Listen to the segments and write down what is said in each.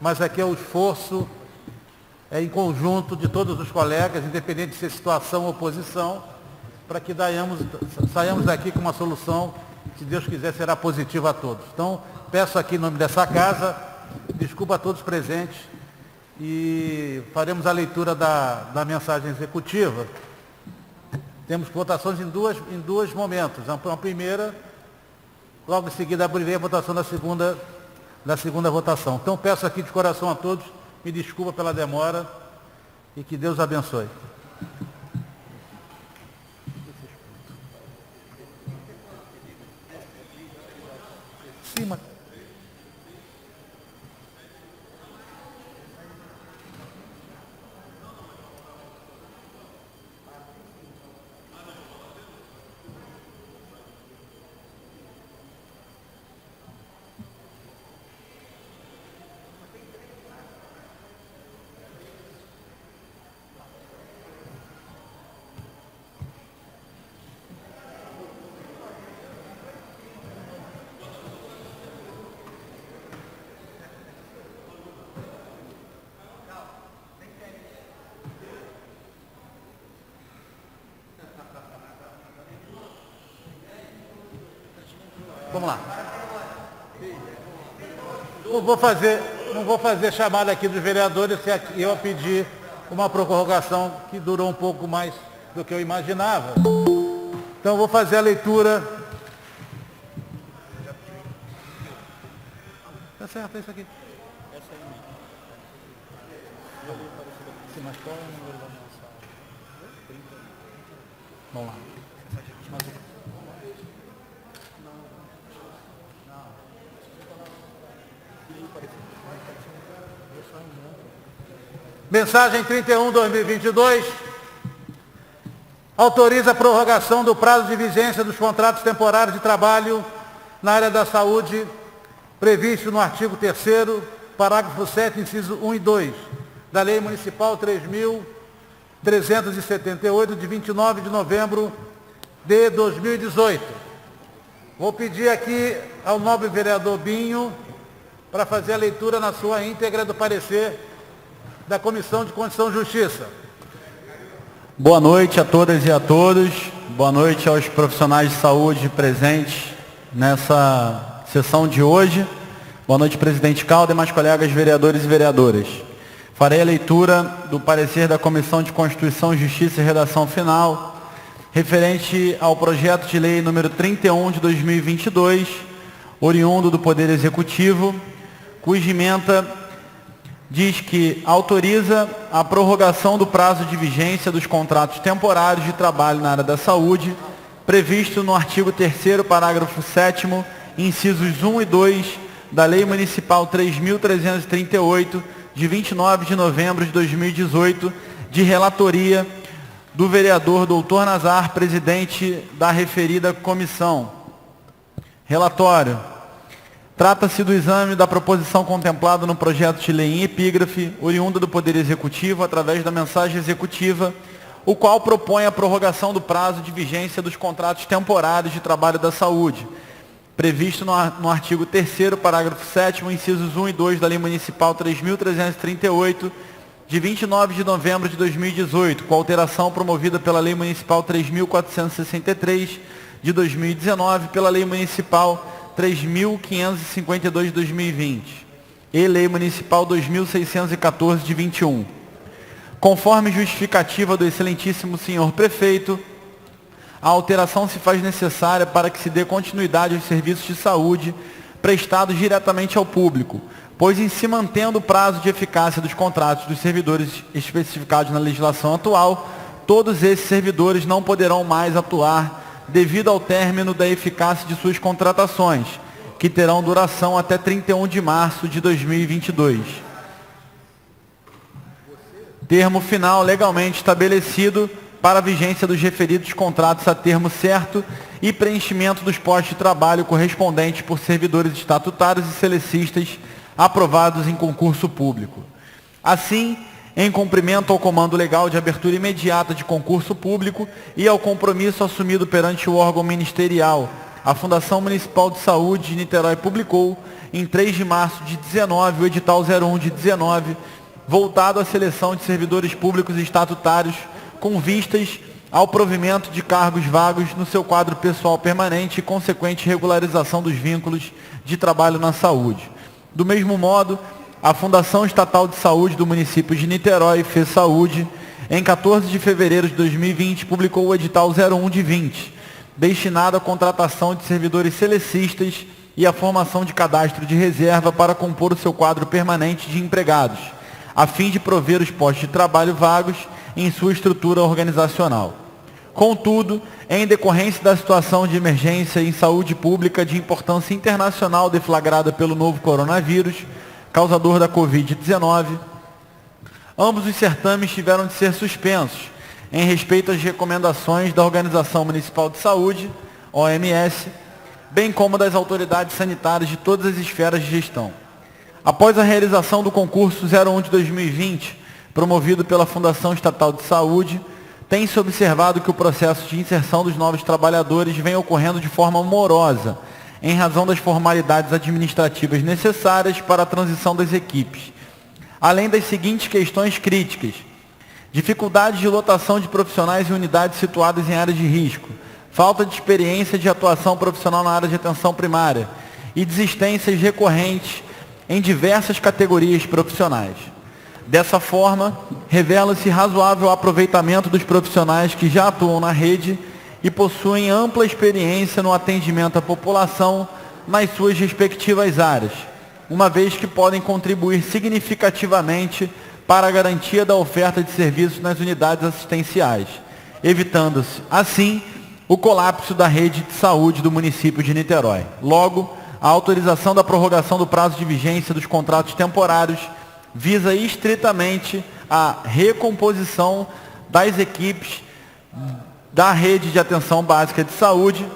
mas aqui é o esforço em conjunto de todos os colegas, independente de ser situação ou oposição, para que saiamos daqui com uma solução, se Deus quiser, será positiva a todos. Então, peço aqui em nome dessa casa, desculpa a todos presentes, e faremos a leitura da mensagem executiva. Temos votações em dois momentos. A primeira, logo em seguida, abrirei a votação da segunda votação. Então, peço aqui de coração a todos, me desculpa pela demora e que Deus abençoe. Cima. Vamos lá. Não vou fazer chamada aqui dos vereadores, se eu pedir uma prorrogação que durou um pouco mais do que eu imaginava. Então, vou fazer a leitura. Tá certo, é isso aqui. Vamos lá. Mensagem 31/2022, autoriza a prorrogação do prazo de vigência dos contratos temporários de trabalho na área da saúde, previsto no artigo 3º, parágrafo 7º, inciso 1 e 2, da Lei Municipal 3.378, de 29 de novembro de 2018. Vou pedir aqui ao nobre vereador Binho para fazer a leitura na sua íntegra do parecer da Comissão de Constituição e Justiça. Boa noite a todas e a todos. Boa noite aos profissionais de saúde presentes nessa sessão de hoje. Boa noite, presidente Calda e mais colegas vereadores e vereadoras. Farei a leitura do parecer da Comissão de Constituição e Justiça e redação final, referente ao projeto de lei número 31 de 2022, oriundo do Poder Executivo, cuja ementa diz que autoriza a prorrogação do prazo de vigência dos contratos temporários de trabalho na área da saúde, previsto no artigo 3º, parágrafo 7º, incisos 1 e 2 da Lei Municipal 3.338, de 29 de novembro de 2018, de relatoria do vereador Dr. Nazar, presidente da referida comissão. Relatório. Trata-se do exame da proposição contemplada no projeto de lei em epígrafe, oriunda do Poder Executivo, através da mensagem executiva, o qual propõe a prorrogação do prazo de vigência dos contratos temporários de trabalho da saúde, previsto no artigo 3º, parágrafo 7º, incisos 1 e 2 da Lei Municipal 3.338, de 29 de novembro de 2018, com alteração promovida pela Lei Municipal 3.463, de 2019, pela Lei Municipal 3.552 de 2020 e Lei Municipal 2.614 de 21. Conforme justificativa do excelentíssimo senhor prefeito, a alteração se faz necessária para que se dê continuidade aos serviços de saúde prestados diretamente ao público, pois em se mantendo o prazo de eficácia dos contratos dos servidores especificados na legislação atual, todos esses servidores não poderão mais atuar devido ao término da eficácia de suas contratações, que terão duração até 31 de março de 2022. Termo final legalmente estabelecido para a vigência dos referidos contratos a termo certo e preenchimento dos postos de trabalho correspondentes por servidores estatutários e selecistas aprovados em concurso público. Assim, em cumprimento ao comando legal de abertura imediata de concurso público e ao compromisso assumido perante o órgão ministerial, a Fundação Municipal de Saúde de Niterói publicou, em 3 de março de 19, o edital 01 de 19, voltado à seleção de servidores públicos e estatutários com vistas ao provimento de cargos vagos no seu quadro pessoal permanente e consequente regularização dos vínculos de trabalho na saúde. Do mesmo modo, a Fundação Estatal de Saúde do município de Niterói, FESaúde, em 14 de fevereiro de 2020, publicou o edital 01 de 20, destinado à contratação de servidores selecistas e à formação de cadastro de reserva para compor o seu quadro permanente de empregados, a fim de prover os postos de trabalho vagos em sua estrutura organizacional. Contudo, em decorrência da situação de emergência em saúde pública de importância internacional deflagrada pelo novo coronavírus, causador da Covid-19, ambos os certames tiveram de ser suspensos, em respeito às recomendações da Organização Municipal de Saúde, OMS, bem como das autoridades sanitárias de todas as esferas de gestão. Após a realização do concurso 01 de 2020, promovido pela Fundação Estatal de Saúde, tem-se observado que o processo de inserção dos novos trabalhadores vem ocorrendo de forma morosa, em razão das formalidades administrativas necessárias para a transição das equipes, além das seguintes questões críticas: dificuldade de lotação de profissionais em unidades situadas em áreas de risco, falta de experiência de atuação profissional na área de atenção primária e desistências recorrentes em diversas categorias profissionais. Dessa forma, revela-se razoável aproveitamento dos profissionais que já atuam na rede e possuem ampla experiência no atendimento à população nas suas respectivas áreas, uma vez que podem contribuir significativamente para a garantia da oferta de serviços nas unidades assistenciais, evitando-se, assim, o colapso da rede de saúde do município de Niterói. Logo, a autorização da prorrogação do prazo de vigência dos contratos temporários visa estritamente a recomposição das equipes da rede de atenção básica de saúde,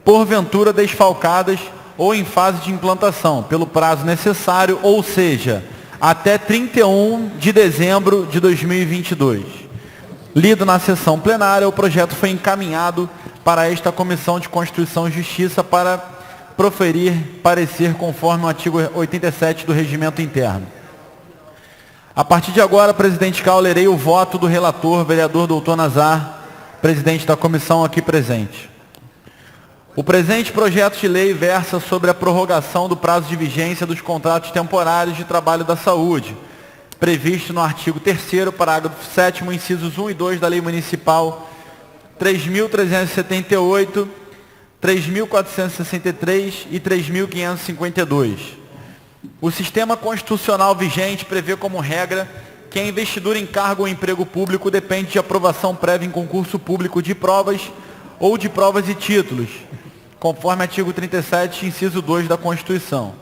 porventura desfalcadas ou em fase de implantação, pelo prazo necessário, ou seja, até 31 de dezembro de 2022. Lido na sessão plenária, o projeto foi encaminhado para esta Comissão de Constituição e Justiça para proferir parecer conforme o artigo 87 do Regimento Interno. A partir de agora, presidente Cal, lerei o voto do relator, vereador doutor Nazar, presidente da comissão aqui presente. O presente projeto de lei versa sobre a prorrogação do prazo de vigência dos contratos temporários de trabalho da saúde, previsto no artigo 3º, parágrafo 7º, incisos 1 e 2 da Lei Municipal 3.378, 3.463 e 3.552. O sistema constitucional vigente prevê como regra que a investidura em cargo ou emprego público depende de aprovação prévia em concurso público de provas ou de provas e títulos, conforme artigo 37, inciso 2 da Constituição.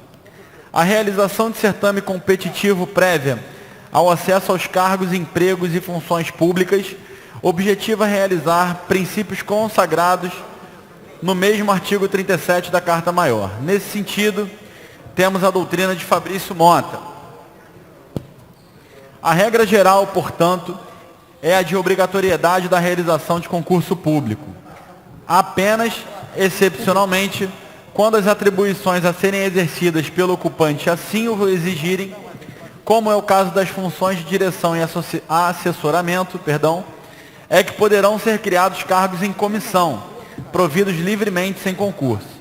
A realização de certame competitivo prévia ao acesso aos cargos, empregos e funções públicas objetiva realizar princípios consagrados no mesmo artigo 37 da Carta Maior. Nesse sentido, temos a doutrina de Fabrício Mota. A regra geral, portanto, é a de obrigatoriedade da realização de concurso público, apenas, excepcionalmente, quando as atribuições a serem exercidas pelo ocupante assim o exigirem, como é o caso das funções de direção e assessoramento, é que poderão ser criados cargos em comissão, providos livremente sem concurso.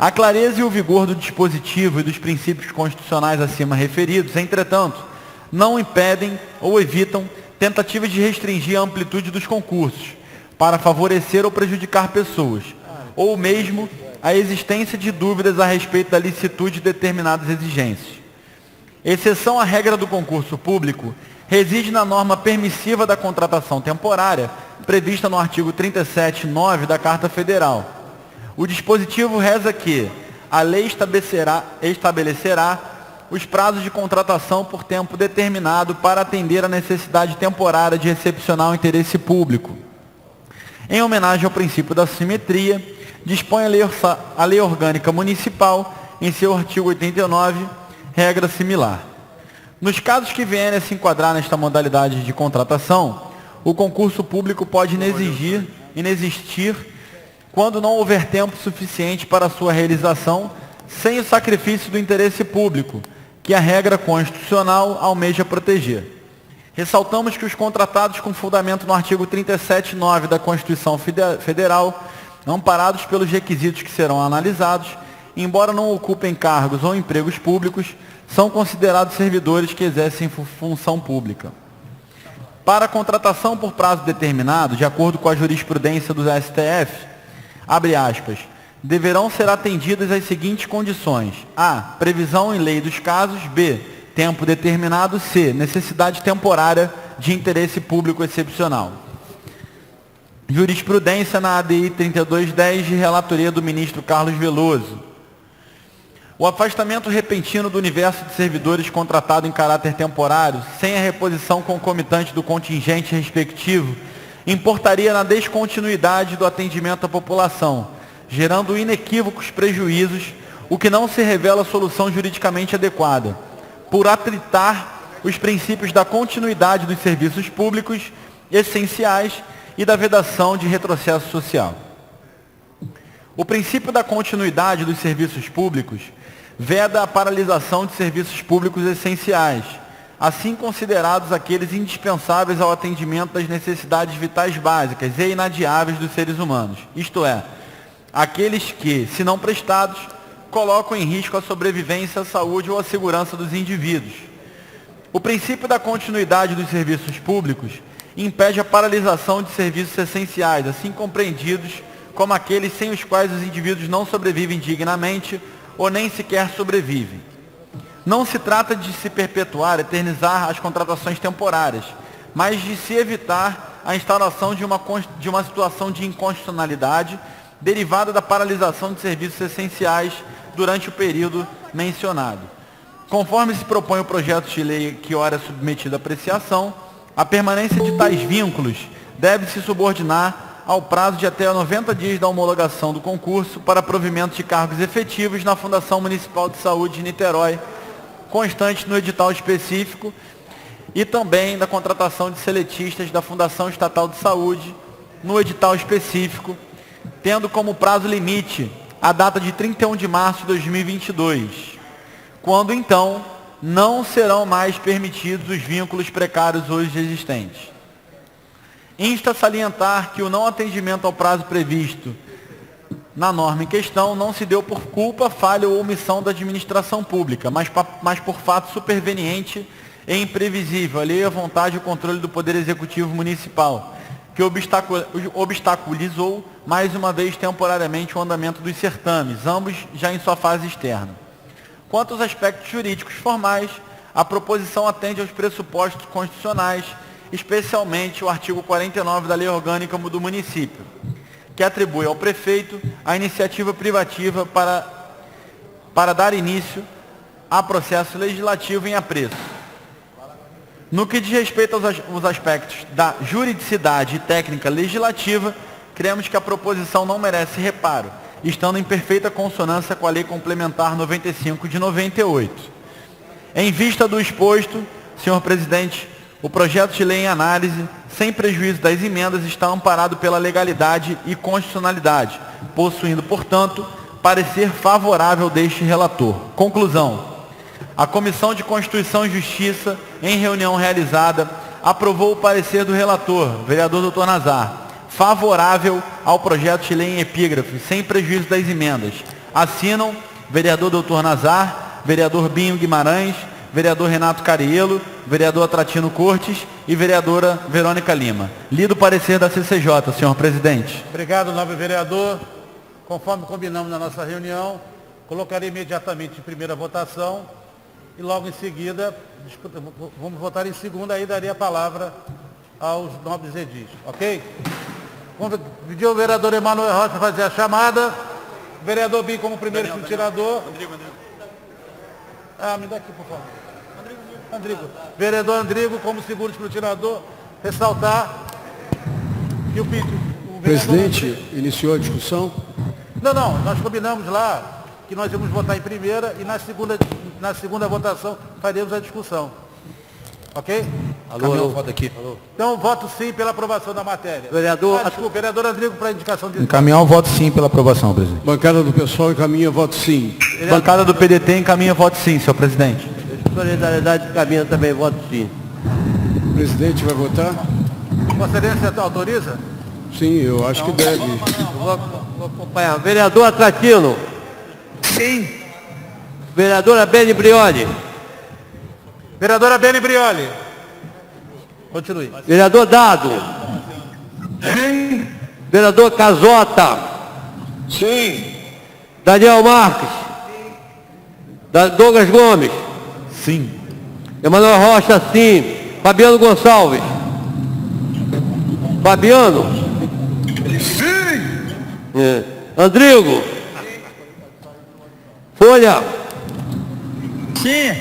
A clareza e o vigor do dispositivo e dos princípios constitucionais acima referidos, entretanto, não impedem ou evitam tentativas de restringir a amplitude dos concursos, para favorecer ou prejudicar pessoas, ou mesmo a existência de dúvidas a respeito da licitude de determinadas exigências. Exceção à regra do concurso público reside na norma permissiva da contratação temporária, prevista no artigo 37(9) da Carta Federal. O dispositivo reza que a lei estabelecerá os prazos de contratação por tempo determinado para atender à necessidade temporária de excepcional interesse público. Em homenagem ao princípio da simetria, dispõe a Lei Orgânica Municipal, em seu artigo 89, regra similar. Nos casos que vierem a se enquadrar nesta modalidade de contratação, o concurso público pode inexistir quando não houver tempo suficiente para sua realização, sem o sacrifício do interesse público, que a regra constitucional almeja proteger. Ressaltamos que os contratados com fundamento no artigo 37(9) da Constituição Federal, amparados pelos requisitos que serão analisados, embora não ocupem cargos ou empregos públicos, são considerados servidores que exercem função pública. Para a contratação por prazo determinado, de acordo com a jurisprudência do STF, abre aspas, deverão ser atendidas as seguintes condições: a. Previsão em lei dos casos. B. Tempo determinado. C. Necessidade temporária de interesse público excepcional. Jurisprudência na ADI 3210, de relatoria do ministro Carlos Veloso. O afastamento repentino do universo de servidores contratado em caráter temporário, sem a reposição concomitante do contingente respectivo, importaria na descontinuidade do atendimento à população, gerando inequívocos prejuízos, o que não se revela solução juridicamente adequada, por atritar os princípios da continuidade dos serviços públicos essenciais e da vedação de retrocesso social. O princípio da continuidade dos serviços públicos veda a paralisação de serviços públicos essenciais, assim considerados aqueles indispensáveis ao atendimento das necessidades vitais básicas e inadiáveis dos seres humanos, isto é, aqueles que, se não prestados, colocam em risco a sobrevivência, a saúde ou a segurança dos indivíduos. O princípio da continuidade dos serviços públicos impede a paralisação de serviços essenciais, assim compreendidos como aqueles sem os quais os indivíduos não sobrevivem dignamente ou nem sequer sobrevivem. Não se trata de se perpetuar, eternizar as contratações temporárias, mas de se evitar a instauração de uma situação de inconstitucionalidade derivada da paralisação de serviços essenciais durante o período mencionado. Conforme se propõe o projeto de lei que ora é submetido à apreciação, a permanência de tais vínculos deve se subordinar ao prazo de até 90 dias da homologação do concurso para provimento de cargos efetivos na Fundação Municipal de Saúde de Niterói, constante no edital específico, e também da contratação de seletistas da Fundação Estatal de Saúde no edital específico, tendo como prazo limite a data de 31 de março de 2022, quando então não serão mais permitidos os vínculos precários hoje existentes. Insta salientar que o não atendimento ao prazo previsto na norma em questão não se deu por culpa, falha ou omissão da administração pública, mas por fato superveniente e imprevisível, alheio à vontade e ao controle do Poder Executivo Municipal, que obstaculizou, mais uma vez temporariamente, o andamento dos certames, ambos já em sua fase externa. Quanto aos aspectos jurídicos formais, a proposição atende aos pressupostos constitucionais, especialmente o artigo 49 da Lei Orgânica do Município, que atribui ao prefeito a iniciativa privativa para dar início a processo legislativo em apreço. No que diz respeito aos aspectos da juridicidade e técnica legislativa, cremos que a proposição não merece reparo, estando em perfeita consonância com a Lei Complementar 95 de 98. Em vista do exposto, senhor presidente, o projeto de lei em análise, sem prejuízo das emendas, está amparado pela legalidade e constitucionalidade, possuindo, portanto, parecer favorável deste relator. Conclusão. A Comissão de Constituição e Justiça, em reunião realizada, aprovou o parecer do relator, vereador Dr. Nazar, favorável ao projeto de lei em epígrafe, sem prejuízo das emendas. Assinam vereador Dr. Nazar, vereador Binho Guimarães, vereador Renato Cariello, vereador Atratino Cortes e vereadora Verônica Lima. Lido o parecer da CCJ, senhor presidente. Obrigado, nobre vereador. Conforme combinamos na nossa reunião, colocarei imediatamente em primeira votação e logo em seguida, vamos votar em segunda, aí darei a palavra aos nobres edis, ok? Vamos pedir ao vereador Emanuel Rocha fazer a chamada. Vereador Binho como primeiro escrutinador. Me dá aqui, por favor. Andrigo. Vereador Andrigo, como segundo escrutinador, ressaltar que o presidente iniciou a discussão? Não, nós combinamos lá que nós íamos votar em primeira e na segunda votação faremos a discussão. Ok? Alô. Voto aqui. Alô. Então, voto sim pela aprovação da matéria. Desculpa, vereador Rodrigo, para indicação de... Encaminhar o voto sim pela aprovação, presidente. Bancada do pessoal encaminha voto sim. Bancada do PDT encaminha voto sim, senhor presidente. Solidariedade encaminha também voto sim. O presidente vai votar? Vossa Excelência autoriza? Sim, eu acho que deve. Vou acompanhar. Vereador Atratino. Sim. Vereadora Beni Brioli. Vereadora Beni Brioli. Continue. Vereador Dado. Sim. Vereador Casota. Sim. Daniel Marques. Douglas Gomes. Sim. Emanuel Rocha, sim. Fabiano Gonçalves. Fabiano. Sim. Andrigo. Folha. Sim.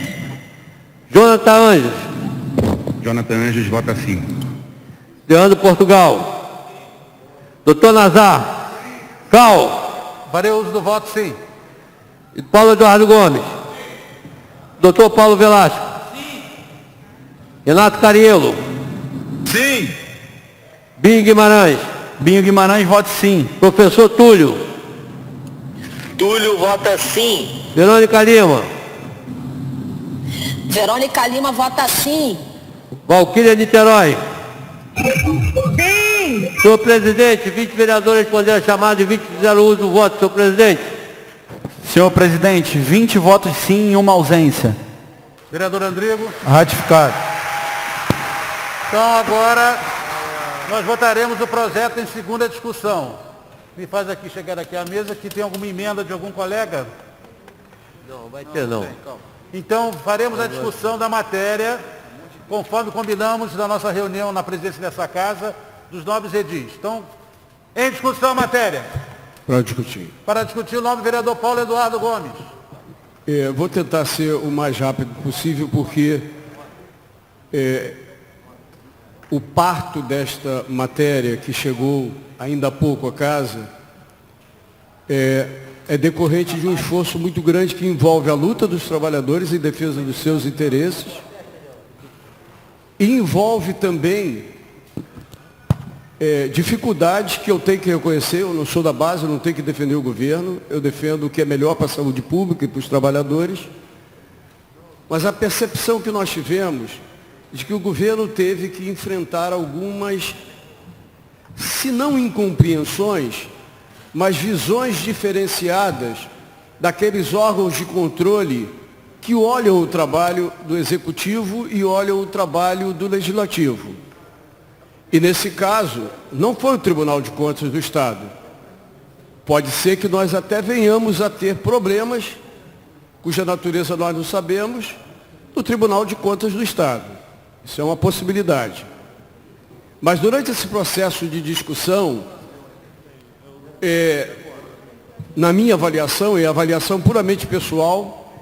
Jonathan Anjos. Jonathan Anjos vota sim. Leandro Portugal. Doutor Nazar. Cal. Farei uso do voto sim. Paulo Eduardo Gomes. Doutor Paulo Velasco. Sim. Renato Cariello. Sim. Binho Guimarães. Binho Guimarães, voto sim. Professor Túlio. Túlio vota sim. Verônica Lima. Verônica Lima vota sim. Valquíria Niterói. Sim. Senhor presidente, 20 vereadores responderam a chamada e 20 fizeram uso do voto, senhor presidente. Senhor presidente, 20 votos sim e uma ausência. Vereador Andrigo. Ratificado. Então agora nós votaremos o projeto em segunda discussão. Me faz aqui chegar aqui à mesa que tem alguma emenda de algum colega? Não, vai ter não. Então faremos a discussão da matéria, conforme combinamos na nossa reunião na presidência dessa casa, dos nobres edis. Então, em discussão a matéria. Para discutir. Para discutir o nome do vereador Paulo Eduardo Gomes. Vou tentar ser o mais rápido possível, porque o parto desta matéria que chegou ainda há pouco à casa é decorrente de um esforço muito grande que envolve a luta dos trabalhadores em defesa dos seus interesses e envolve também dificuldades que eu tenho que reconhecer. Eu não sou da base, eu não tenho que defender o governo, eu defendo o que é melhor para a saúde pública e para os trabalhadores, mas a percepção que nós tivemos de que o governo teve que enfrentar algumas, se não incompreensões, mas visões diferenciadas daqueles órgãos de controle que olham o trabalho do Executivo e olham o trabalho do Legislativo. E nesse caso, não foi o Tribunal de Contas do Estado. Pode ser que nós até venhamos a ter problemas, cuja natureza nós não sabemos, no Tribunal de Contas do Estado. Isso é uma possibilidade. Mas durante esse processo de discussão, na minha avaliação, e avaliação puramente pessoal,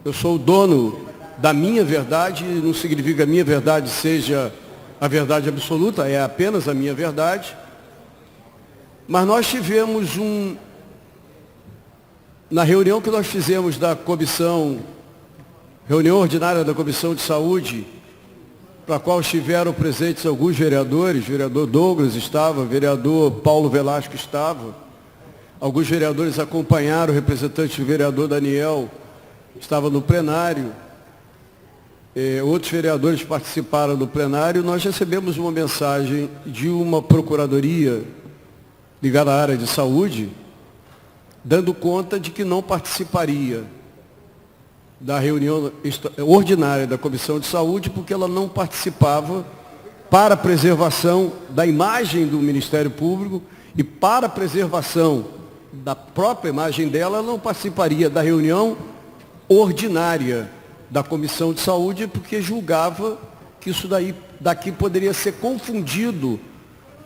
eu sou o dono da minha verdade, não significa que a minha verdade seja a verdade absoluta, é apenas a minha verdade. Mas nós tivemos na reunião que nós fizemos da reunião ordinária da Comissão de Saúde, para a qual estiveram presentes alguns vereadores, vereador Douglas estava, vereador Paulo Velasco estava, alguns vereadores acompanharam, o representante do vereador Daniel estava no plenário, outros vereadores participaram do plenário. Nós recebemos uma mensagem de uma procuradoria ligada à área de saúde, dando conta de que não participaria da reunião ordinária da Comissão de Saúde, porque ela não participava para a preservação da imagem do Ministério Público e para a preservação da própria imagem dela, ela não participaria da reunião ordinária da Comissão de Saúde, porque julgava que isso daqui poderia ser confundido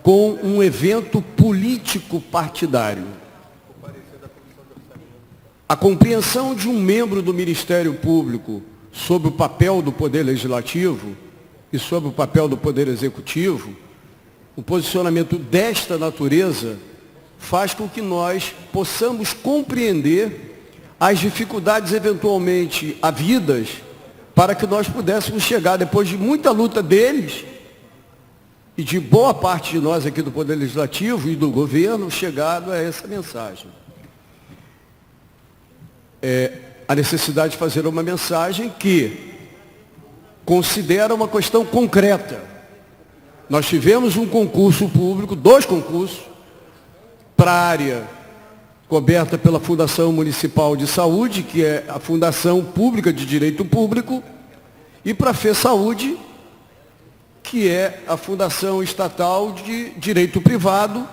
com um evento político partidário. A compreensão de um membro do Ministério Público sobre o papel do Poder Legislativo e sobre o papel do Poder Executivo, um posicionamento desta natureza, faz com que nós possamos compreender as dificuldades eventualmente havidas para que nós pudéssemos chegar, depois de muita luta deles, e de boa parte de nós aqui do Poder Legislativo e do governo, chegado a essa mensagem. A necessidade de fazer uma mensagem que considera uma questão concreta. Nós tivemos um concurso público, 2 concursos, para a área coberta pela Fundação Municipal de Saúde, que é a Fundação Pública de Direito Público, e para a FESaúde, que é a Fundação Estatal de Direito Privado,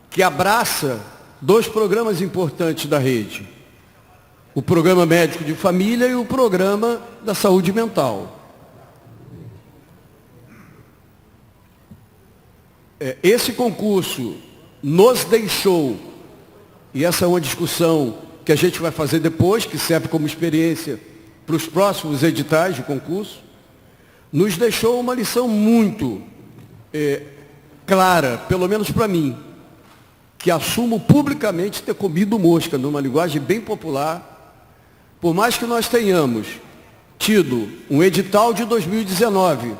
que abraça 2 programas importantes da rede. O Programa Médico de Família e o Programa da Saúde Mental. Esse concurso nos deixou, e essa é uma discussão que a gente vai fazer depois, que serve como experiência para os próximos editais de concurso, nos deixou uma lição muito clara, pelo menos para mim, que assumo publicamente ter comido mosca, numa linguagem bem popular, por mais que nós tenhamos tido um edital de 2019,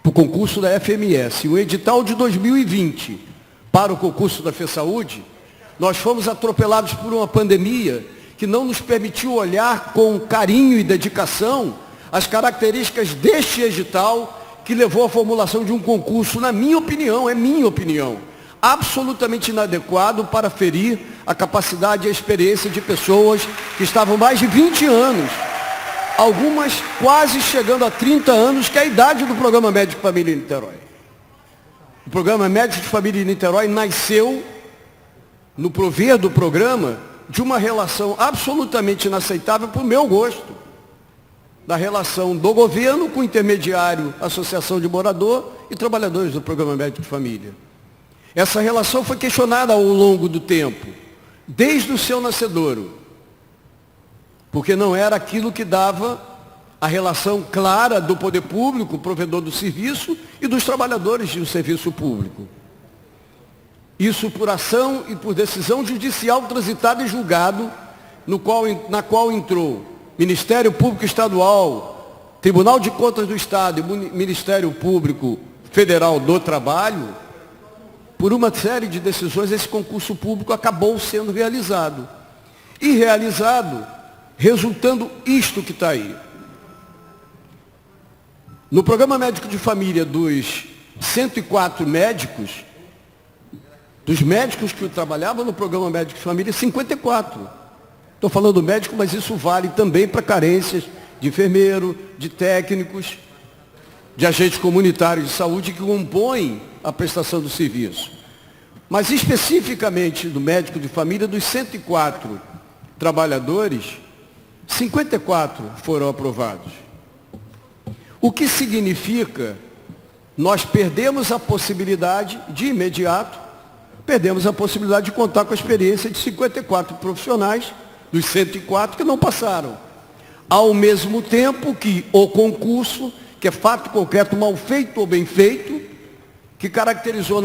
para o concurso da FMS, um edital de 2020 para o concurso da FESaúde, nós fomos atropelados por uma pandemia que não nos permitiu olhar com carinho e dedicação as características deste edital que levou à formulação de um concurso, na minha opinião, é minha opinião, absolutamente inadequado para ferir a capacidade e a experiência de pessoas que estavam mais de 20 anos, algumas quase chegando a 30 anos, que é a idade do Programa Médico de Família em Niterói. O Programa Médico de Família em Niterói nasceu, no prover do programa, de uma relação absolutamente inaceitável para o meu gosto, da relação do governo com o intermediário, associação de morador e trabalhadores do Programa Médico de Família. Essa relação foi questionada ao longo do tempo, desde o seu nascedouro, porque não era aquilo que dava a relação clara do poder público, provedor do serviço, e dos trabalhadores do serviço público. Isso por ação e por decisão judicial transitada e julgado, na qual entrou Ministério Público Estadual, Tribunal de Contas do Estado e Ministério Público Federal do Trabalho. Por uma série de decisões, esse concurso público acabou sendo realizado. E realizado, resultando isto que está aí. No Programa Médico de Família, dos 104 médicos, dos médicos que trabalhavam no Programa Médico de Família, 54. Estou falando médico, mas isso vale também para carências de enfermeiro, de técnicos, de agentes comunitários de saúde que compõem a prestação do serviço. Mas especificamente do médico de família, dos 104 trabalhadores, 54 foram aprovados. O que significa, nós perdemos a possibilidade, de imediato, perdemos a possibilidade de contar com a experiência de 54 profissionais, dos 104 que não passaram. Ao mesmo tempo que o concurso, que é fato concreto, mal feito ou bem feito, que caracterizou,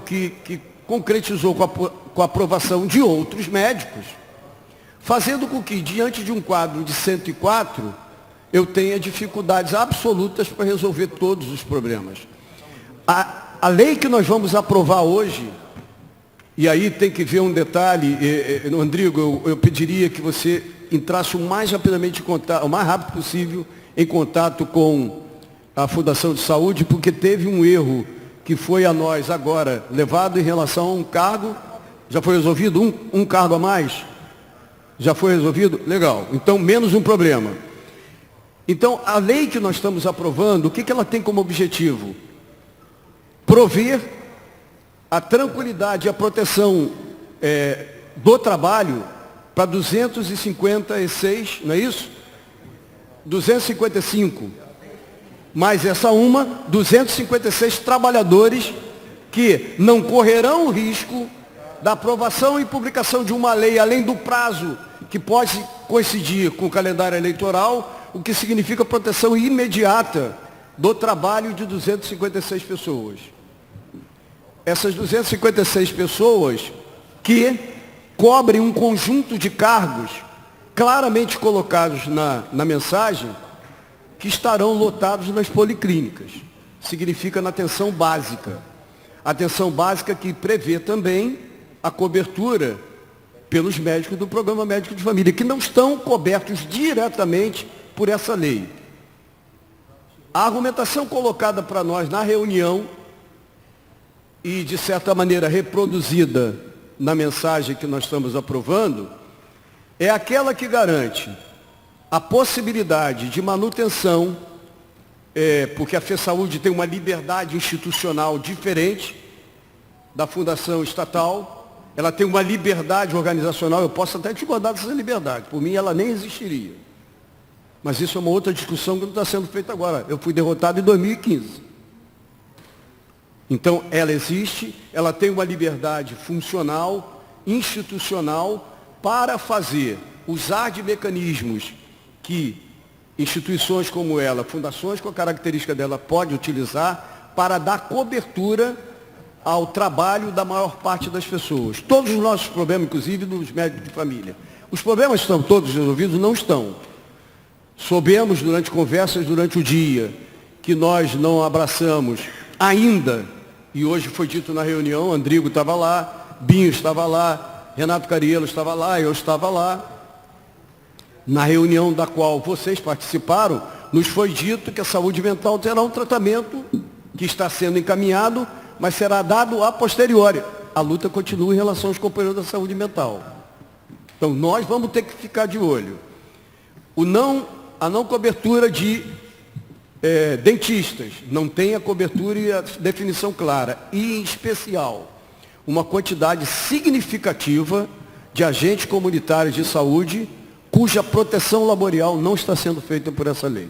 que concretizou com a aprovação de outros médicos, fazendo com que, diante de um quadro de 104, eu tenha dificuldades absolutas para resolver todos os problemas. A lei que nós vamos aprovar hoje, e aí tem que ver um detalhe, Rodrigo, eu pediria que você entrasse o mais rapidamente o mais rápido possível em contato com a Fundação de Saúde, porque teve um erro que foi a nós agora levado em relação a um cargo. Já foi resolvido? Um cargo a mais? Já foi resolvido? Legal. Então, menos um problema. Então, a lei que nós estamos aprovando, o que ela tem como objetivo? Prover a tranquilidade e a proteção do trabalho para 256, não é isso? 255. Mais essa 256 trabalhadores que não correrão o risco da aprovação e publicação de uma lei, além do prazo que pode coincidir com o calendário eleitoral, o que significa proteção imediata do trabalho de 256 pessoas. Essas 256 pessoas que cobrem um conjunto de cargos claramente colocados na mensagem que estarão lotados nas policlínicas. Significa na atenção básica. Atenção básica que prevê também a cobertura pelos médicos do Programa Médico de Família, que não estão cobertos diretamente por essa lei. A argumentação colocada para nós na reunião e, de certa maneira, reproduzida na mensagem que nós estamos aprovando, é aquela que garante a possibilidade de manutenção, porque a FESaúde tem uma liberdade institucional diferente da Fundação Estatal, ela tem uma liberdade organizacional, eu posso até discordar dessa liberdade, por mim ela nem existiria. Mas isso é uma outra discussão que não está sendo feita agora. Eu fui derrotado em 2015. Então, ela existe, ela tem uma liberdade funcional, institucional, para usar de mecanismos que instituições como ela, fundações com a característica dela, podem utilizar para dar cobertura ao trabalho da maior parte das pessoas. Todos os nossos problemas, inclusive dos médicos de família. Os problemas estão todos resolvidos? Não estão. Soubemos durante conversas durante o dia que nós não abraçamos ainda, e hoje foi dito na reunião, Andrigo estava lá, Binho estava lá, Renato Cariello estava lá, eu estava lá. Na reunião da qual vocês participaram, nos foi dito que a saúde mental terá um tratamento que está sendo encaminhado, mas será dado a posteriori. A luta continua em relação aos companheiros da saúde mental. Então, nós vamos ter que ficar de olho. A não cobertura de dentistas, não tem a cobertura e a definição clara. E, em especial, uma quantidade significativa de agentes comunitários de saúde cuja proteção laboral não está sendo feita por essa lei.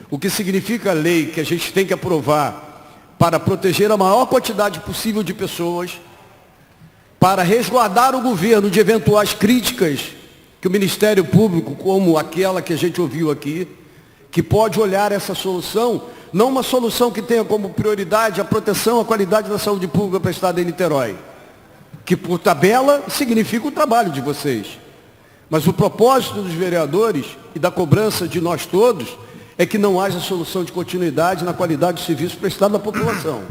O que significa a lei que a gente tem que aprovar para proteger a maior quantidade possível de pessoas, para resguardar o governo de eventuais críticas que o Ministério Público, como aquela que a gente ouviu aqui, que pode olhar essa solução, não uma solução que tenha como prioridade a proteção, a qualidade da saúde pública prestada em Niterói, que por tabela significa o trabalho de vocês. Mas o propósito dos vereadores e da cobrança de nós todos é que não haja solução de continuidade na qualidade do serviço prestado à população.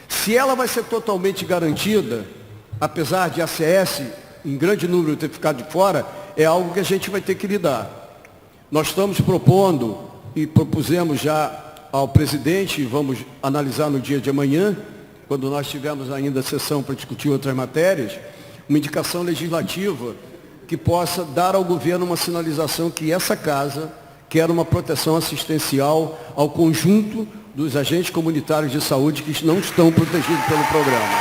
Se ela vai ser totalmente garantida, apesar de a ACS, em grande número, ter ficado de fora, é algo que a gente vai ter que lidar. Nós estamos propondo e propusemos já ao presidente, e vamos analisar no dia de amanhã, quando nós tivermos ainda a sessão para discutir outras matérias, uma indicação legislativa que possa dar ao governo uma sinalização que essa casa quer uma proteção assistencial ao conjunto dos agentes comunitários de saúde que não estão protegidos pelo programa.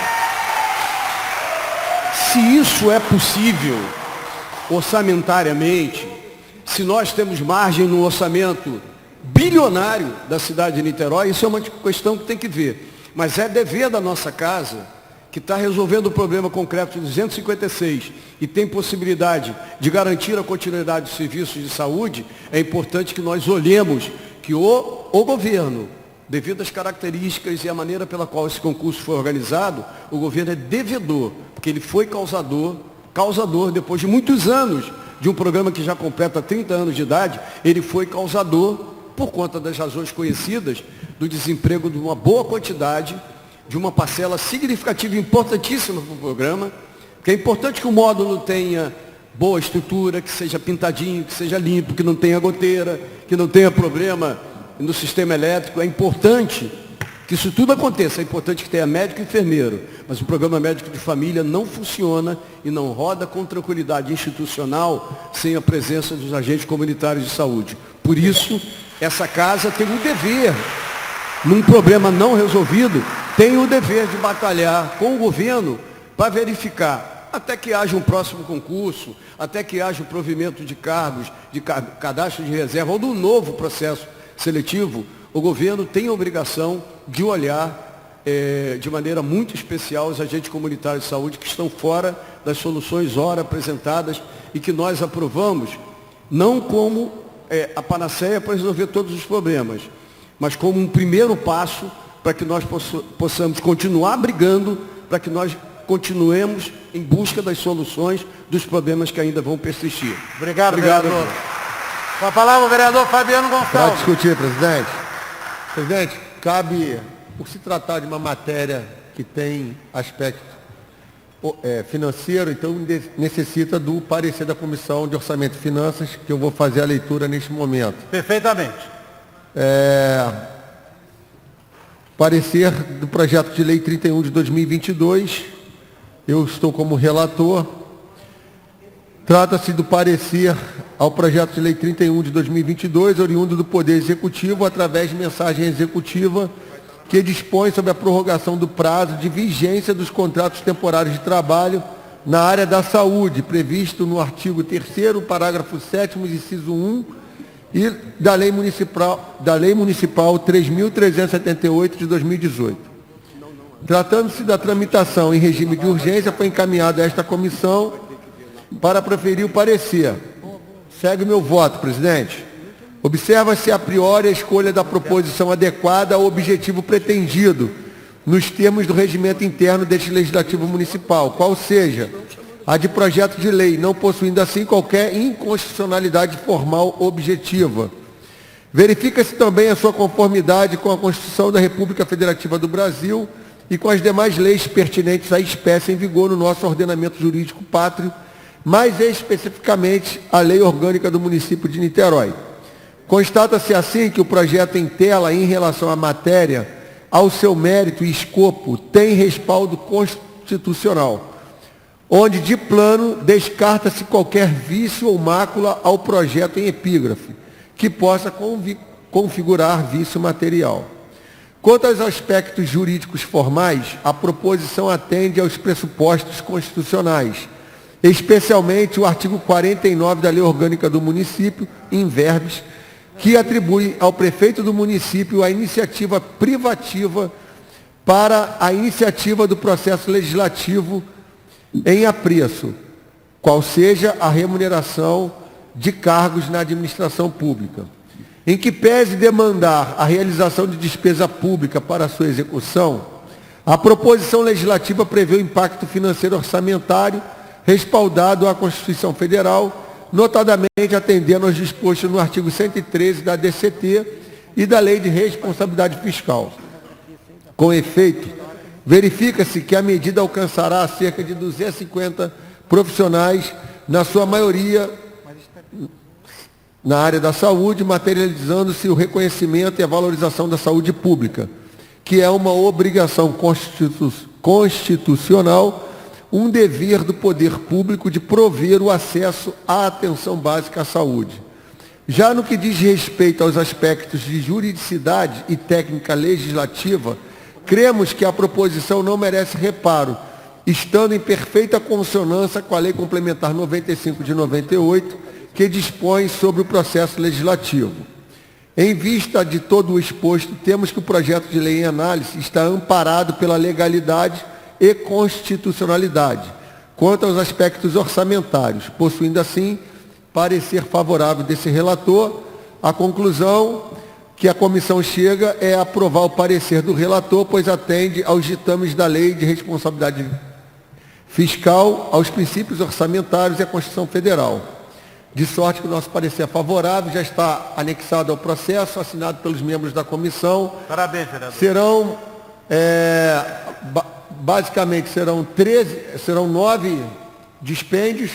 Se isso é possível orçamentariamente, se nós temos margem no orçamento bilionário da cidade de Niterói, isso é uma questão que tem que ver. Mas é dever da nossa casa, que está resolvendo o problema concreto de 256 e tem possibilidade de garantir a continuidade dos serviços de saúde, é importante que nós olhemos que o governo, devido às características e à maneira pela qual esse concurso foi organizado, o governo é devedor, porque ele foi causador depois de muitos anos de um programa que já completa 30 anos de idade, ele foi causador, por conta das razões conhecidas, do desemprego de uma boa quantidade, de uma parcela significativa e importantíssima para o programa, que é importante que o módulo tenha boa estrutura, que seja pintadinho, que seja limpo, que não tenha goteira, que não tenha problema no sistema elétrico. É importante que isso tudo aconteça, é importante que tenha médico e enfermeiro, mas o programa médico de família não funciona e não roda com tranquilidade institucional sem a presença dos agentes comunitários de saúde. Por isso, essa casa tem o dever, num problema não resolvido, tem o dever de batalhar com o governo para verificar, até que haja um próximo concurso, até que haja o provimento de cargos, de cadastro de reserva ou do novo processo seletivo, o governo tem a obrigação de olhar de maneira muito especial os agentes comunitários de saúde que estão fora das soluções ora apresentadas e que nós aprovamos, não como a panaceia para resolver todos os problemas, mas como um primeiro passo para que nós possamos continuar brigando, para que nós continuemos em busca das soluções dos problemas que ainda vão persistir. Obrigado, vereador. Com a palavra o vereador Fabiano Para Gonçalves. discutir, presidente. Presidente, cabe, por se tratar de uma matéria que tem aspecto financeiro, então necessita do parecer da Comissão de Orçamento e Finanças, que eu vou fazer a leitura neste momento. Perfeitamente. Parecer do projeto de lei 31 de 2022, eu estou como relator. Trata-se do parecer ao projeto de lei 31 de 2022, oriundo do Poder Executivo, através de mensagem executiva, que dispõe sobre a prorrogação do prazo de vigência dos contratos temporários de trabalho na área da saúde, previsto no artigo 3º, parágrafo 7º, inciso 1, e da Lei Municipal 3.378 de 2018. Tratando-se da tramitação em regime de urgência, foi encaminhada a esta comissão para proferir o parecer. Segue o meu voto, presidente. Observa-se a priori a escolha da proposição adequada ao objetivo pretendido, nos termos do regimento interno deste Legislativo Municipal, qual seja a de projeto de lei, não possuindo assim qualquer inconstitucionalidade formal objetiva. Verifica-se também a sua conformidade com a Constituição da República Federativa do Brasil e com as demais leis pertinentes à espécie em vigor no nosso ordenamento jurídico pátrio, mais especificamente a Lei Orgânica do Município de Niterói. Constata-se assim que o projeto em tela, em relação à matéria, ao seu mérito e escopo, tem respaldo constitucional, onde de plano descarta-se qualquer vício ou mácula ao projeto em epígrafe, que possa configurar vício material. Quanto aos aspectos jurídicos formais, a proposição atende aos pressupostos constitucionais, especialmente o artigo 49 da Lei Orgânica do Município, in verbis, que atribui ao prefeito do município a iniciativa privativa para a iniciativa do processo legislativo em apreço, qual seja a remuneração de cargos na administração pública. Em que pese demandar a realização de despesa pública para a sua execução, a proposição legislativa prevê o impacto financeiro orçamentário respaldado à Constituição Federal, notadamente atendendo aos dispostos no artigo 113 da DCT e da Lei de Responsabilidade Fiscal. Com efeito, verifica-se que a medida alcançará cerca de 250 profissionais, na sua maioria na área da saúde, materializando-se o reconhecimento e a valorização da saúde pública, que é uma obrigação constitucional, um dever do poder público de prover o acesso à atenção básica à saúde. Já no que diz respeito aos aspectos de juridicidade e técnica legislativa, cremos que a proposição não merece reparo, estando em perfeita consonância com a Lei Complementar 95 de 98, que dispõe sobre o processo legislativo. Em vista de todo o exposto, temos que o projeto de lei em análise está amparado pela legalidade e constitucionalidade, quanto aos aspectos orçamentários, possuindo assim parecer favorável desse relator. A conclusão que a comissão chega é aprovar o parecer do relator, pois atende aos ditames da Lei de Responsabilidade Fiscal, aos princípios orçamentários e à Constituição Federal. De sorte que o nosso parecer é favorável, já está anexado ao processo, assinado pelos membros da comissão. Parabéns, vereador. Basicamente serão 9 dispêndios,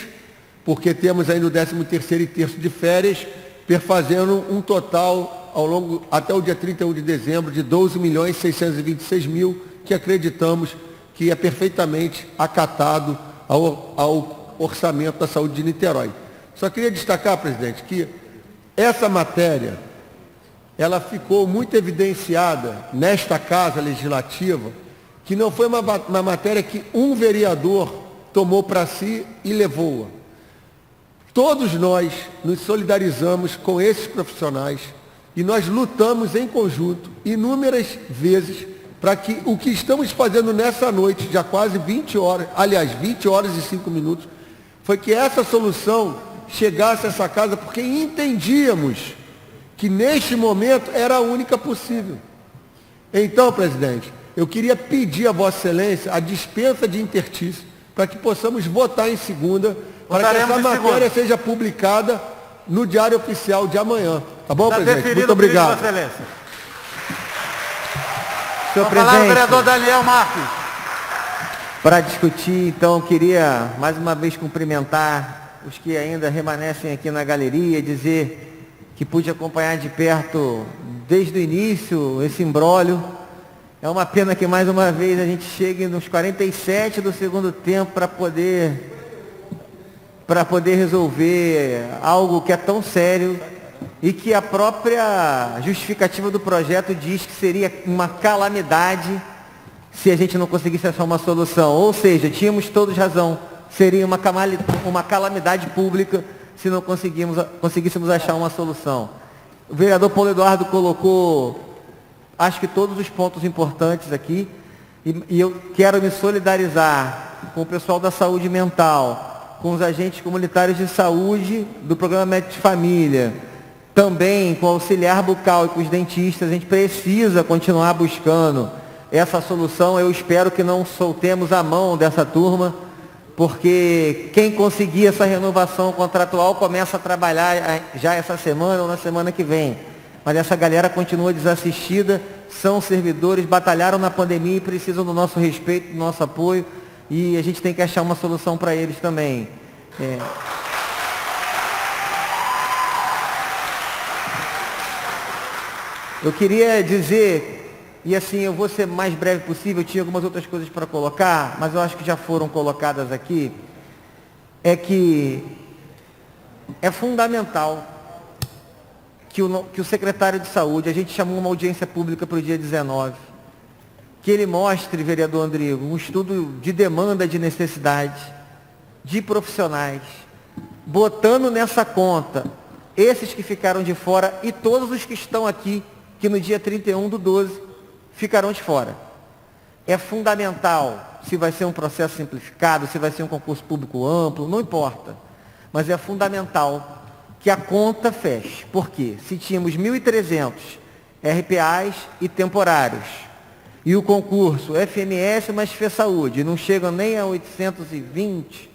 porque temos ainda o 13º e terço de férias, perfazendo um total até o dia 31 de dezembro de 12.626.000, que acreditamos que é perfeitamente acatado ao orçamento da saúde de Niterói. Só queria destacar, presidente, que essa matéria, ela ficou muito evidenciada nesta casa legislativa, que não foi uma matéria que um vereador tomou para si e levou-a. Todos nós nos solidarizamos com esses profissionais e nós lutamos em conjunto inúmeras vezes para que o que estamos fazendo nessa noite, já quase 20 horas, aliás, 20 horas e 5 minutos, foi que essa solução chegasse a essa casa, porque entendíamos que neste momento era a única possível. Então, presidente, eu queria pedir a Vossa Excelência a dispensa de interstício para que possamos votar em segunda, para que essa matéria seja publicada no Diário Oficial de amanhã. Tá bom, presidente? Muito obrigado. Vossa Excelência. Senhor Falar o presidente, vereador Daniel Marques. para discutir, então, eu queria mais uma vez cumprimentar os que ainda remanescem aqui na galeria, dizer que pude acompanhar de perto desde o início esse imbróglio. É uma pena que mais uma vez a gente chegue nos 47 do segundo tempo para poder resolver algo que é tão sério e que a própria justificativa do projeto diz que seria uma calamidade se a gente não conseguisse achar uma solução. Ou seja, tínhamos todos razão, seria uma calamidade pública se não conseguíssemos achar uma solução. O vereador Paulo Eduardo colocou, acho que todos os pontos importantes aqui, e eu quero me solidarizar com o pessoal da saúde mental, com os agentes comunitários de saúde do programa Médico de Família, também com o auxiliar bucal e com os dentistas. A gente precisa continuar buscando essa solução. Eu espero que não soltemos a mão dessa turma, porque quem conseguir essa renovação contratual começa a trabalhar já essa semana ou na semana que vem. Mas essa galera continua desassistida, são servidores, batalharam na pandemia e precisam do nosso respeito, do nosso apoio, e a gente tem que achar uma solução para eles também. Eu queria dizer, e assim eu vou ser mais breve possível, eu tinha algumas outras coisas para colocar, mas eu acho que já foram colocadas aqui, é que é fundamental que o secretário de saúde, a gente chamou uma audiência pública para o dia 19, que ele mostre, vereador Andrigo, um estudo de demanda, de necessidade, de profissionais, botando nessa conta esses que ficaram de fora e todos os que estão aqui, que no dia 31/12 ficarão de fora. É fundamental, se vai ser um processo simplificado, se vai ser um concurso público amplo, não importa, mas é fundamental que a conta feche. Por quê? Se tínhamos 1.300 RPAs e temporários, e o concurso FMS mais FESaúde não chegam nem a 820,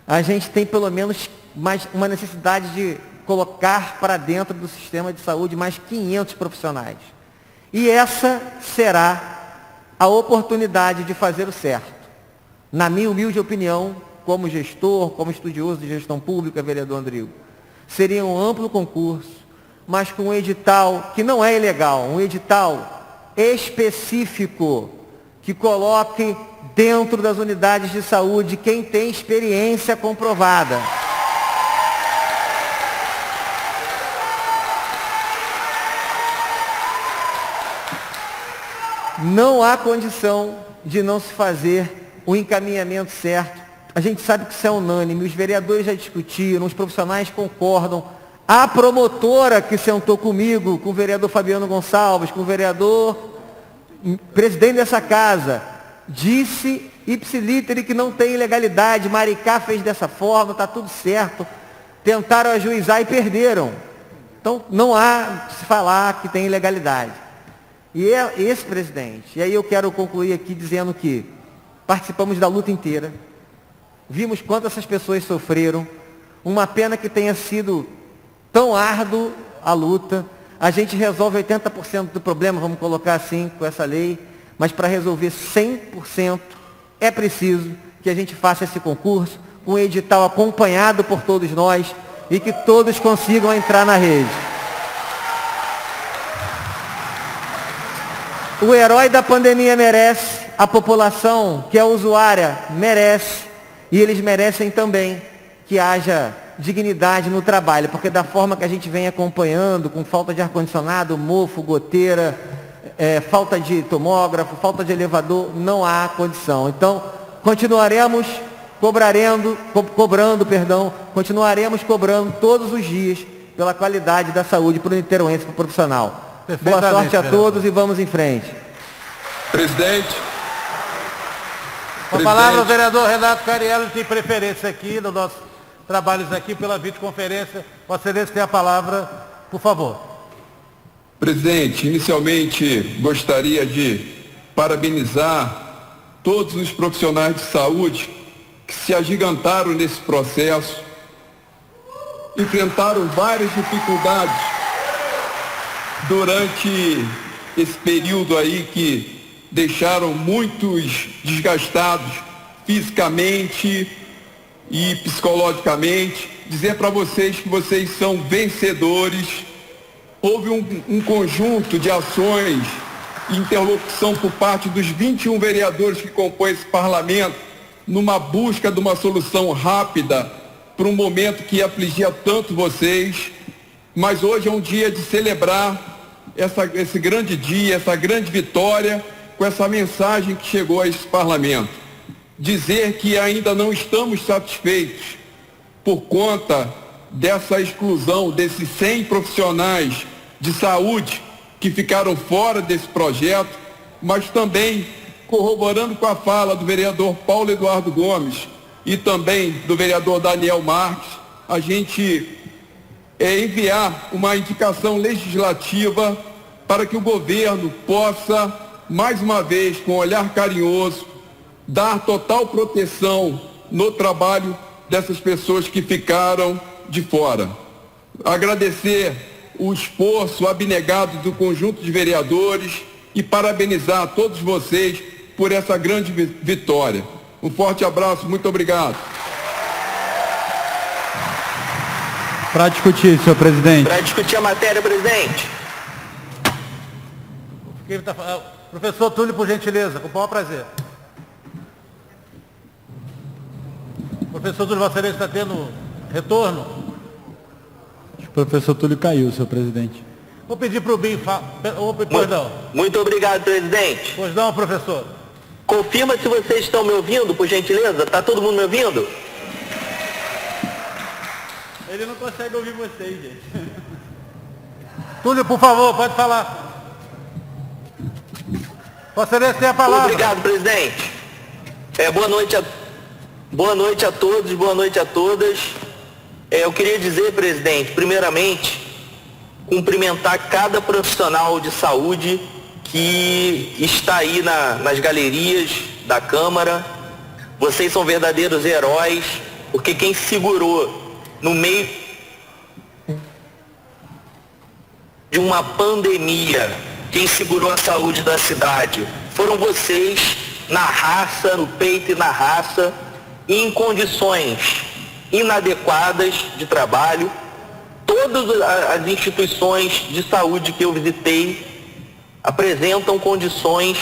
a gente tem pelo menos mais uma necessidade de colocar para dentro do sistema de saúde mais 500 profissionais. E essa será a oportunidade de fazer o certo. Na minha humilde opinião, como gestor, como estudioso de gestão pública, vereador Andrigo, seria um amplo concurso, mas com um edital que não é ilegal, um edital específico, que coloque dentro das unidades de saúde quem tem experiência comprovada. Não há condição de não se fazer o encaminhamento certo. A gente sabe que isso é unânime, os vereadores já discutiram, os profissionais concordam. A promotora que sentou comigo, com o vereador Fabiano Gonçalves, com o vereador presidente dessa casa, disse ipsiliter que não tem ilegalidade, Maricá fez dessa forma, está tudo certo. Tentaram ajuizar e perderam. Então não há se falar que tem ilegalidade. E é esse presidente. E aí eu quero concluir aqui dizendo que participamos da luta inteira, vimos quanto essas pessoas sofreram, uma pena que tenha sido tão árduo a luta. A gente resolve 80% do problema, vamos colocar assim, com essa lei, mas para resolver 100% é preciso que a gente faça esse concurso com um edital acompanhado por todos nós e que todos consigam entrar na rede. O herói da pandemia merece, a população que é usuária merece, e eles merecem também que haja dignidade no trabalho, porque da forma que a gente vem acompanhando, com falta de ar-condicionado, mofo, goteira, falta de tomógrafo, falta de elevador, não há condição. Então, continuaremos continuaremos cobrando todos os dias pela qualidade da saúde para o niteroense e para o profissional. Boa sorte a todos e vamos em frente. Presidente. Com a palavra o vereador Renato Cariello, que tem preferência aqui nos nossos trabalhos aqui pela videoconferência. Vossa Excelência tem a palavra, por favor. Presidente, inicialmente gostaria de parabenizar todos os profissionais de saúde que se agigantaram nesse processo, enfrentaram várias dificuldades durante esse período aí que deixaram muitos desgastados fisicamente e psicologicamente. Dizer para vocês que vocês são vencedores. Houve um conjunto de ações e interlocução por parte dos 21 vereadores que compõem esse parlamento numa busca de uma solução rápida para um momento que afligia tanto vocês. Mas hoje é um dia de celebrar esse grande dia, essa grande vitória, com essa mensagem que chegou a esse parlamento. Dizer que ainda não estamos satisfeitos por conta dessa exclusão desses 100 profissionais de saúde que ficaram fora desse projeto, mas também corroborando com a fala do vereador Paulo Eduardo Gomes e também do vereador Daniel Marques, a gente enviar uma indicação legislativa para que o governo possa, mais uma vez, com um olhar carinhoso, dar total proteção no trabalho dessas pessoas que ficaram de fora. Agradecer o esforço abnegado do conjunto de vereadores e parabenizar todos vocês por essa grande vitória. Um forte abraço, muito obrigado. Para discutir, senhor presidente. Para discutir a matéria, presidente. Professor Túlio, por gentileza, com o maior prazer. Professor Túlio, Vossa Excelência está tendo retorno? O professor Túlio caiu, senhor presidente. Vou pedir para o BIM... Pois não. Muito obrigado, presidente. Pois não, professor. Confirma se vocês estão me ouvindo, por gentileza. Está todo mundo me ouvindo? Ele não consegue ouvir vocês, gente. Túlio, por favor, pode falar. Vossa Excelência tem a palavra. Obrigado, presidente. Boa noite a todos, boa noite a todas. Eu queria dizer, presidente, primeiramente, cumprimentar cada profissional de saúde que está aí nas galerias da Câmara. Vocês são verdadeiros heróis, porque quem segurou no meio de uma pandemia, quem segurou a saúde da cidade foram vocês, na raça, no peito e na raça, em condições inadequadas de trabalho. Todas as instituições de saúde que eu visitei apresentam condições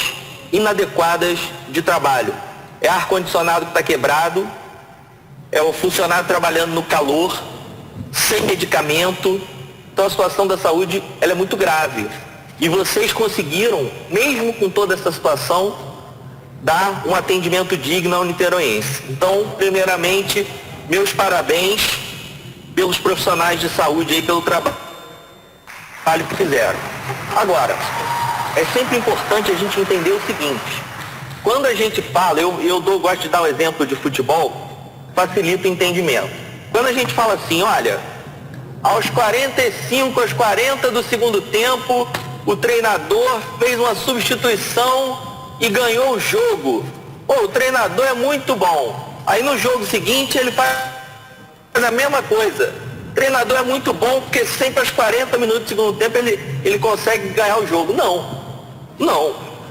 inadequadas de trabalho. É ar-condicionado que está quebrado, é o funcionário trabalhando no calor, sem medicamento. Então a situação da saúde ela é muito grave. E vocês conseguiram, mesmo com toda essa situação, dar um atendimento digno ao niteroense. Então, primeiramente, meus parabéns pelos profissionais de saúde aí, pelo trabalho que fizeram. Agora, é sempre importante a gente entender o seguinte: quando a gente fala, gosto de dar o exemplo de futebol, facilita o entendimento. Quando a gente fala assim, olha, aos 45, aos 40 do segundo tempo, o treinador fez uma substituição e ganhou o jogo. O treinador é muito bom. Aí no jogo seguinte ele faz a mesma coisa. O treinador é muito bom porque sempre aos 40 minutos do segundo tempo ele consegue ganhar o jogo. Não.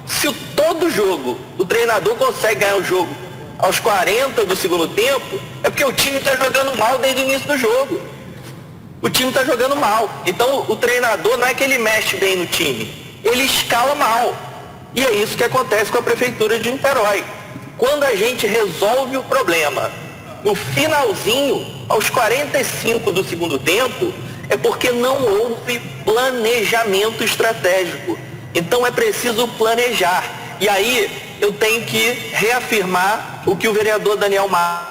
Se todo jogo o treinador consegue ganhar o jogo aos 40 do segundo tempo, é porque o time está jogando mal desde o início do jogo. O time está jogando mal. Então o treinador não é que ele mexe bem no time, ele escala mal. E é isso que acontece com a Prefeitura de Niterói. Quando a gente resolve o problema no finalzinho, aos 45 do segundo tempo, é porque não houve planejamento estratégico. Então é preciso planejar. E aí eu tenho que reafirmar o que o vereador Daniel Marques.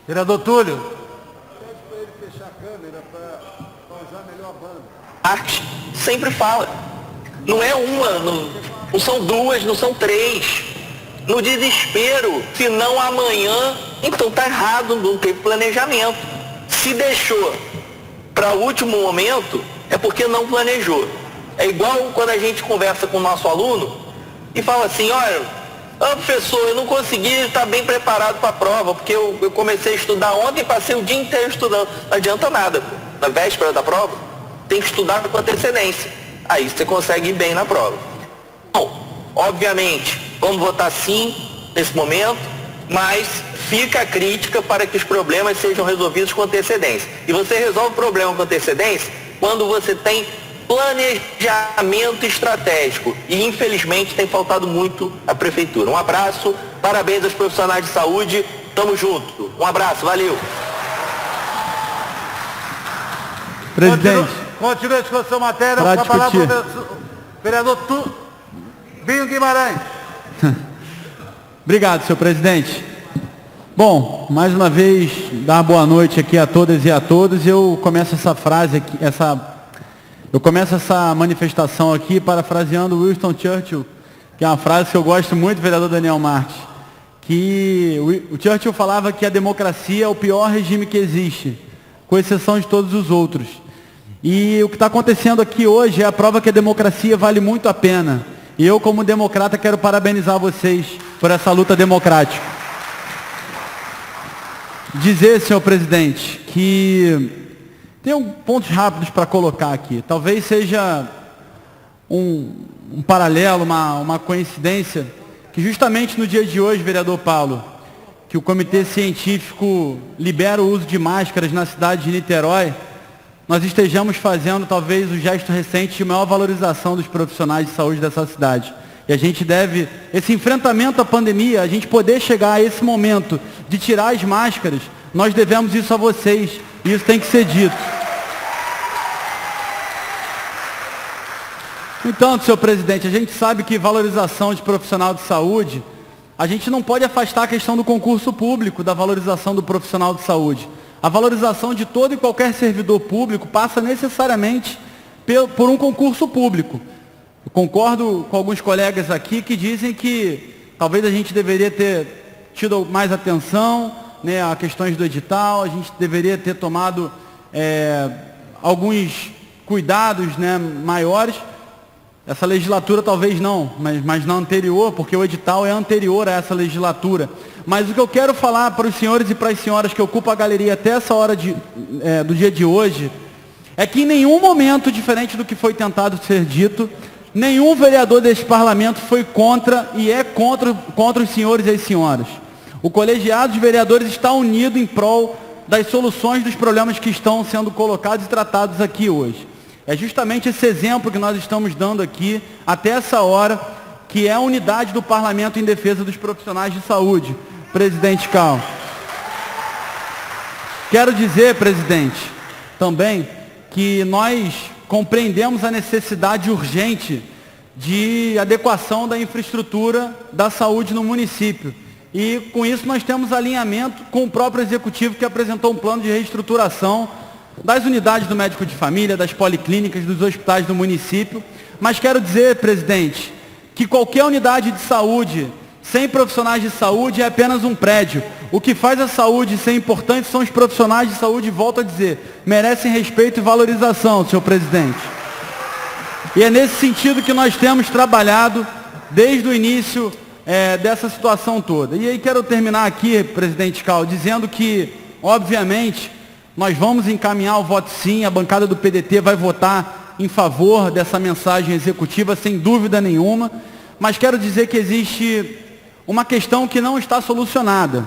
Vereador Túlio. Pede para ele fechar a câmera para usar melhor a banda. Marques sempre fala. Não é uma, não são duas, não são três. No desespero, se não amanhã, então tá errado, não teve planejamento. Se deixou para o último momento, é porque não planejou. É igual quando a gente conversa com o nosso aluno e fala assim, olha, professor, eu não consegui estar bem preparado para a prova, porque eu comecei a estudar ontem e passei o dia inteiro estudando. Não adianta nada, pô. Na véspera da prova, tem que estudar com antecedência. Aí você consegue ir bem na prova. Bom, obviamente, vamos votar sim nesse momento, mas fica a crítica para que os problemas sejam resolvidos com antecedência. E você resolve o problema com antecedência quando você tem planejamento estratégico. E, infelizmente, tem faltado muito à Prefeitura. Um abraço, parabéns aos profissionais de saúde, tamo junto. Um abraço, valeu. Presidente. Continua a discussão matéria, Para com a palavra discutir. o vereador Binho Guimarães. Obrigado, senhor presidente. Bom, mais uma vez, dar uma boa noite aqui a todas e a todos. Eu começo essa frase aqui, eu começo essa manifestação aqui parafraseando Winston Churchill, que é uma frase que eu gosto muito, vereador Daniel Marques, que o Churchill falava que a democracia é o pior regime que existe, com exceção de todos os outros. E o que está acontecendo aqui hoje é a prova que a democracia vale muito a pena. E eu, como democrata, quero parabenizar vocês por essa luta democrática. Dizer, senhor presidente, que tem pontos rápidos para colocar aqui. Talvez seja um paralelo, uma coincidência, que justamente no dia de hoje, vereador Paulo, que o Comitê Científico libera o uso de máscaras na cidade de Niterói, nós estejamos fazendo talvez o gesto recente de maior valorização dos profissionais de saúde dessa cidade. E a gente deve, esse enfrentamento à pandemia, a gente poder chegar a esse momento de tirar as máscaras, nós devemos isso a vocês, e isso tem que ser dito. Então, senhor presidente, a gente sabe que valorização de profissional de saúde, a gente não pode afastar a questão do concurso público, da valorização do profissional de saúde. A valorização de todo e qualquer servidor público passa necessariamente por um concurso público. Eu concordo com alguns colegas aqui que dizem que talvez a gente deveria ter tido mais atenção, né, a questões do edital, a gente deveria ter tomado alguns cuidados, né, maiores. Essa legislatura talvez não, mas na anterior, porque o edital é anterior a essa legislatura. Mas o que eu quero falar para os senhores e para as senhoras que ocupam a galeria até essa hora do dia de hoje, é que em nenhum momento, diferente do que foi tentado ser dito, nenhum vereador deste parlamento foi contra e é contra os senhores e as senhoras. O colegiado de vereadores está unido em prol das soluções dos problemas que estão sendo colocados e tratados aqui hoje. É justamente esse exemplo que nós estamos dando aqui, até essa hora, que é a unidade do parlamento em defesa dos profissionais de saúde. Presidente Cal. Quero dizer, presidente, também, que nós compreendemos a necessidade urgente de adequação da infraestrutura da saúde no município. E, com isso, nós temos alinhamento com o próprio executivo, que apresentou um plano de reestruturação das unidades do médico de família, das policlínicas, dos hospitais do município. Mas quero dizer, presidente, que qualquer unidade de saúde sem profissionais de saúde é apenas um prédio. O que faz a saúde ser importante são os profissionais de saúde, e volto a dizer, merecem respeito e valorização, senhor presidente. E é nesse sentido que nós temos trabalhado desde o início dessa situação toda. E aí quero terminar aqui, presidente Cal, dizendo que, obviamente, nós vamos encaminhar o voto sim, a bancada do PDT vai votar em favor dessa mensagem executiva, sem dúvida nenhuma, mas quero dizer que existe uma questão que não está solucionada.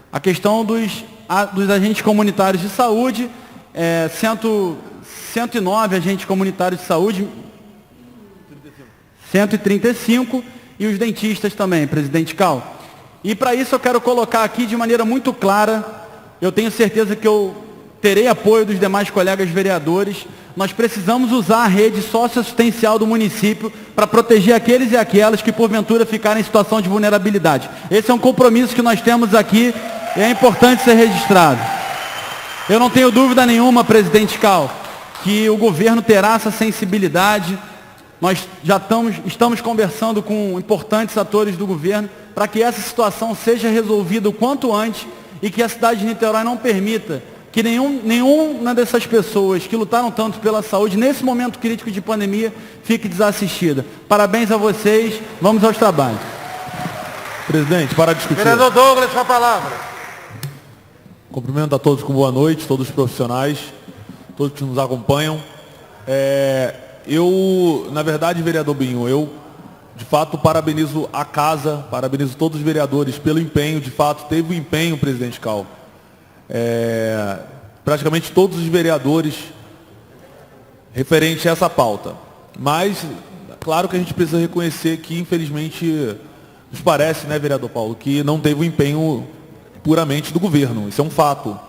A questão dos agentes comunitários de saúde, 109 agentes comunitários de saúde, 135, e os dentistas também, presidente Cal. E para isso eu quero colocar aqui de maneira muito clara, eu tenho certeza que eu terei apoio dos demais colegas vereadores, nós precisamos usar a rede socioassistencial do município para proteger aqueles e aquelas que porventura ficarem em situação de vulnerabilidade. Esse é um compromisso que nós temos aqui e é importante ser registrado. Eu não tenho dúvida nenhuma, presidente Cal, que o governo terá essa sensibilidade. Nós já estamos conversando com importantes atores do governo para que essa situação seja resolvida o quanto antes e que a cidade de Niterói não permita que nenhuma dessas pessoas que lutaram tanto pela saúde, nesse momento crítico de pandemia, fique desassistida. Parabéns a vocês, vamos aos trabalhos. Presidente, para discutir. Vereador Douglas, com a palavra. Cumprimento a todos com boa noite, todos os profissionais, todos que nos acompanham. Na verdade, vereador Binho, eu, de fato, parabenizo a casa, parabenizo todos os vereadores pelo empenho, de fato, teve o empenho, presidente Cal. Praticamente todos os vereadores referente a essa pauta. Mas, claro que a gente precisa reconhecer que, infelizmente, nos parece, né, vereador Paulo, que não teve o empenho puramente do governo. Isso é um fato.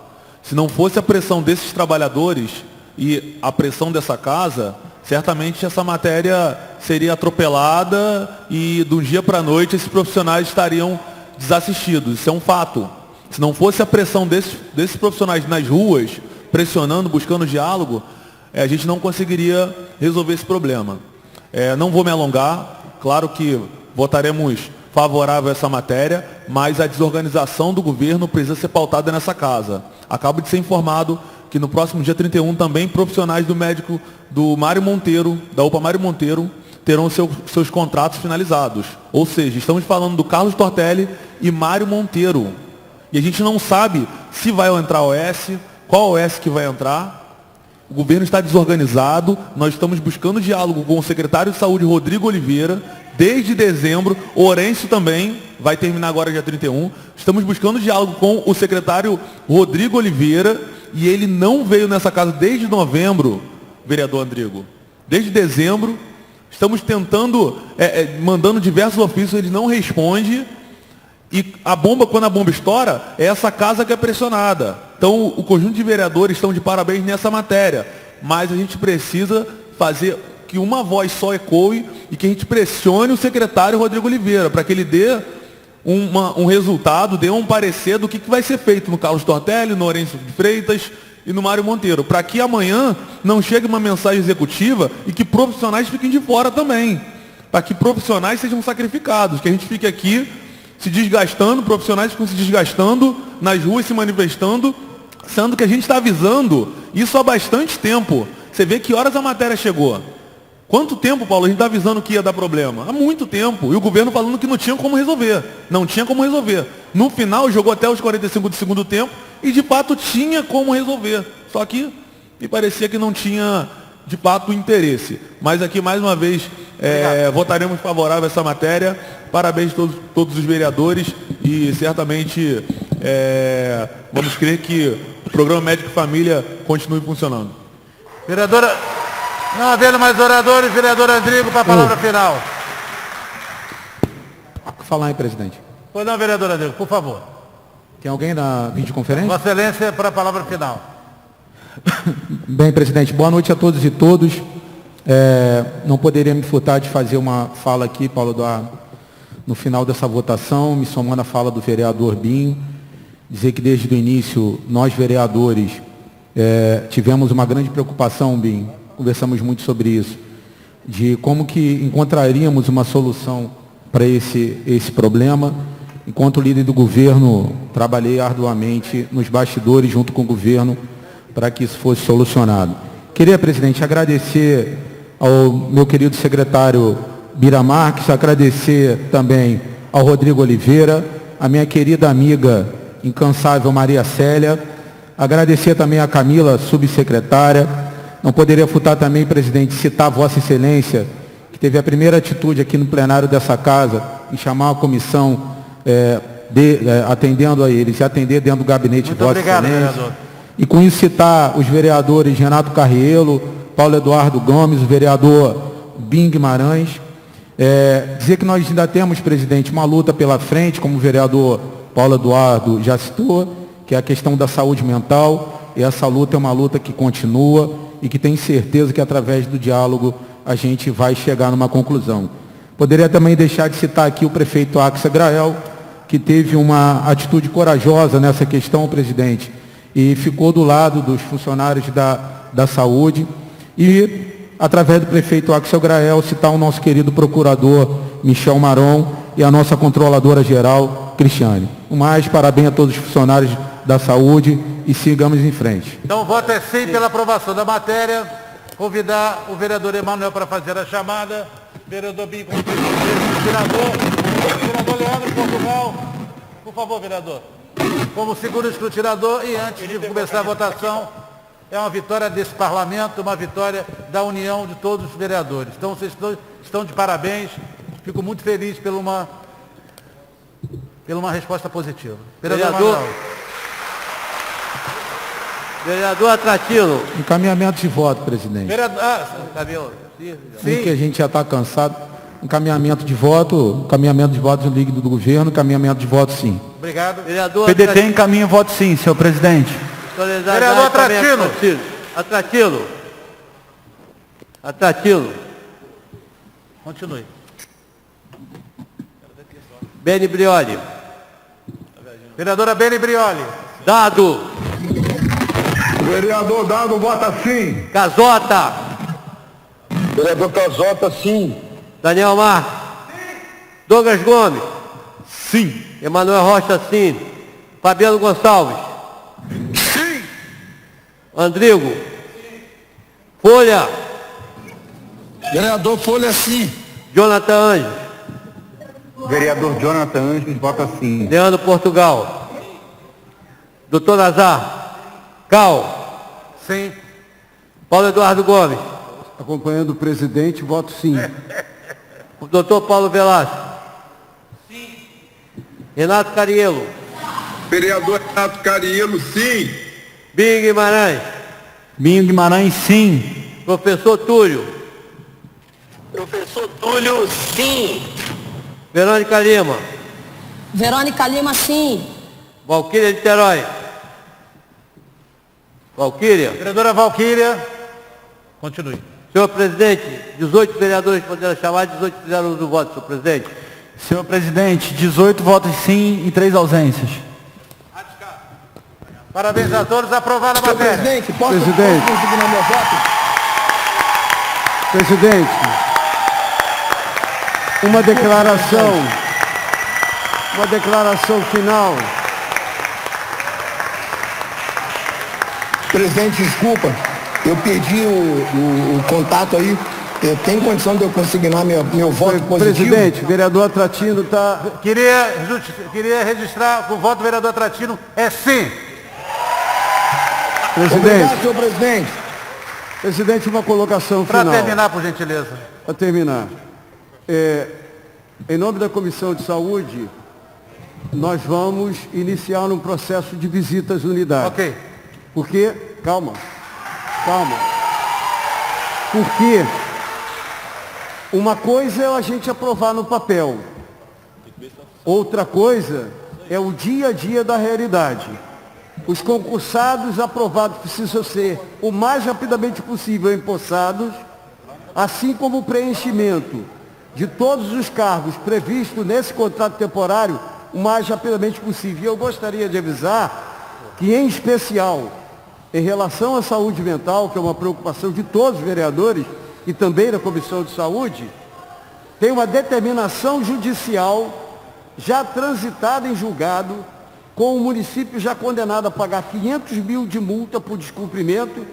Se não fosse a pressão desses trabalhadores e a pressão dessa casa, certamente essa matéria seria atropelada e, de um dia para a noite, esses profissionais estariam desassistidos. Isso é um fato. Se não fosse a pressão desses profissionais nas ruas, pressionando, buscando diálogo, a gente não conseguiria resolver esse problema. Não vou me alongar, claro que votaremos favorável a essa matéria, mas a desorganização do governo precisa ser pautada nessa casa. Acabo de ser informado que no próximo dia 31 também profissionais do médico do Mário Monteiro, da UPA Mário Monteiro, terão seus contratos finalizados. Ou seja, estamos falando do Carlos Tortelli e Mário Monteiro. E a gente não sabe se vai entrar OS, qual OS que vai entrar. O governo está desorganizado, nós estamos buscando diálogo com o secretário de Saúde, Rodrigo Oliveira, desde dezembro. O Orencio também vai terminar agora dia 31. Estamos buscando diálogo com o secretário Rodrigo Oliveira e ele não veio nessa casa desde novembro, vereador Andrigo. Desde dezembro, estamos tentando, mandando diversos ofícios, ele não responde. E quando a bomba estoura, é essa casa que é pressionada. Então, o conjunto de vereadores estão de parabéns nessa matéria. Mas a gente precisa fazer que uma voz só ecoe e que a gente pressione o secretário Rodrigo Oliveira, para que ele dê um resultado, dê um parecer do que vai ser feito no Carlos Tortelli, no Orencio de Freitas e no Mário Monteiro. Para que amanhã não chegue uma mensagem executiva e que profissionais fiquem de fora também. Para que profissionais sejam sacrificados, que a gente fique aqui se desgastando, profissionais ficam se desgastando nas ruas, se manifestando, sendo que a gente está avisando isso há bastante tempo. Você vê que horas a matéria chegou. Quanto tempo, Paulo, a gente está avisando que ia dar problema? Há muito tempo. E o governo falando que não tinha como resolver. Não tinha como resolver. No final, jogou até os 45 do segundo tempo e, de fato, tinha como resolver. Só que me parecia que não tinha, de fato, interesse. Mas aqui, mais uma vez, votaremos favorável a essa matéria. Parabéns a todos os vereadores e certamente vamos crer que o programa Médico e Família continue funcionando. Vereadora, não havendo mais oradores, vereador Andrigo, para a palavra final. Falar aí, presidente. Pois não, vereador Andrigo, por favor. Tem alguém na videoconferência? Vossa Excelência, para a palavra final. Bem, presidente, boa noite a todos e todos. Não poderia me furtar de fazer uma fala aqui, Paulo Eduardo, no final dessa votação, me somando à fala do vereador Binho, dizer que desde o início nós, vereadores, tivemos uma grande preocupação, Binho, conversamos muito sobre isso, de como que encontraríamos uma solução para esse problema. Enquanto líder do governo, trabalhei arduamente nos bastidores junto com o governo para que isso fosse solucionado. Queria, presidente, agradecer ao meu querido secretário Bira Marques, agradecer também ao Rodrigo Oliveira, a minha querida amiga incansável Maria Célia, agradecer também a Camila, subsecretária. Não poderia furtar também, presidente, citar Vossa Excelência, que teve a primeira atitude aqui no plenário dessa casa, em chamar a comissão, atendendo a eles, e atender dentro do gabinete de Vossa Excelência. Vereador. E com isso citar os vereadores Renato Carrielo, Paulo Eduardo Gomes, o vereador Bim Guimarães. Dizer que nós ainda temos, presidente, uma luta pela frente, como o vereador Paulo Eduardo já citou, que é a questão da saúde mental. E essa luta é uma luta que continua e que tem certeza que através do diálogo a gente vai chegar numa conclusão. Poderia também deixar de citar aqui o prefeito Axel Grael, que teve uma atitude corajosa nessa questão, presidente, e ficou do lado dos funcionários da saúde. E, através do prefeito Axel Grael, citar o nosso querido procurador Michel Maron e a nossa controladora geral, Cristiane. O mais, parabéns a todos os funcionários da saúde e sigamos em frente. Então o voto é sim pela aprovação da matéria. Convidar o vereador Emanuel para fazer a chamada. Vereador Binho, como escrutinador. Vereador Leandro Portugal. Por favor, vereador. Como segundo escrutinador, e antes de começar a votação, é uma vitória desse parlamento, uma vitória da união de todos os vereadores. Então vocês estão de parabéns. Fico muito feliz por uma resposta positiva. Vereador Atratino. Encaminhamento de voto, presidente. Camilo. Sim, que a gente já está cansado. Encaminhamento de voto líquido do governo, encaminhamento de voto sim. Obrigado. Vereador PDT encaminha voto sim, senhor presidente. Vereador Atratino. Atratino. Continue. Beni Brioli. Vereadora Beni Brioli. Dado. Vereador Dado vota sim. Casota. Vereador Casota, sim. Daniel Mar. Douglas Gomes. Sim. Emanuel Rocha, sim. Fabiano Gonçalves. Sim. Andrigo. Folha. Vereador Folha, sim. Jonathan Anjos. Vereador Jonathan Anjos vota sim. Leandro Portugal. Doutor Nazar. Cal. Sim. Paulo Eduardo Gomes. Acompanhando o presidente, voto sim. O doutor Paulo Velasco. Sim. Renato Cariello. Vereador Renato Cariello, sim. Binho Guimarães. Binho Guimarães, sim. Professor Túlio. Professor Túlio, sim. Verônica Lima. Verônica Lima, sim. Valquíria Niterói. Valquíria. Vereadora Valquíria. Continue. Senhor presidente, 18 vereadores responderam a chamada, 18 fizeram uso do voto, senhor presidente. Senhor presidente, 18 votos sim e 3 ausências. Parabéns a todos. Aprovada a matéria. Presidente, posso consignar meu voto? Presidente, uma declaração final. Presidente, desculpa, eu perdi o contato aí. Tem condição de eu consignar meu voto positivo? Presidente, vereador Atratino está... Queria registrar que o voto do vereador Atratino é sim. Presidente. Obrigado, senhor presidente. Presidente, uma colocação final. Para terminar, por gentileza. Para terminar. Em nome da Comissão de Saúde, nós vamos iniciar um processo de visitas às unidades. Ok. Porque, calma. Porque uma coisa é a gente aprovar no papel. Outra coisa é o dia a dia da realidade. Os concursados aprovados precisam ser o mais rapidamente possível empossados, assim como o preenchimento de todos os cargos previstos nesse contrato temporário o mais rapidamente possível. E eu gostaria de avisar que, em especial, em relação à saúde mental, que é uma preocupação de todos os vereadores e também da Comissão de Saúde, tem uma determinação judicial já transitada em julgado, com o município já condenado a pagar 500 mil de multa por descumprimento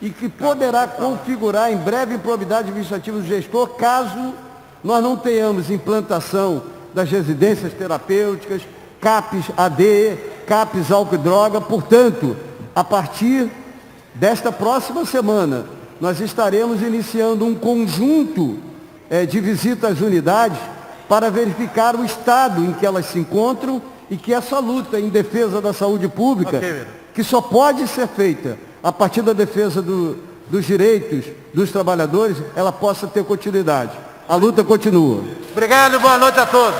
e que poderá configurar em breve improbidade administrativa do gestor, caso nós não tenhamos implantação das residências terapêuticas, CAPs AD, CAPs álcool e droga. Portanto, a partir desta próxima semana, nós estaremos iniciando um conjunto de visitas às unidades para verificar o estado em que elas se encontram e que essa luta em defesa da saúde pública, que só pode ser feita a partir da defesa dos direitos dos trabalhadores, ela possa ter continuidade. A luta continua. Obrigado, boa noite a todos.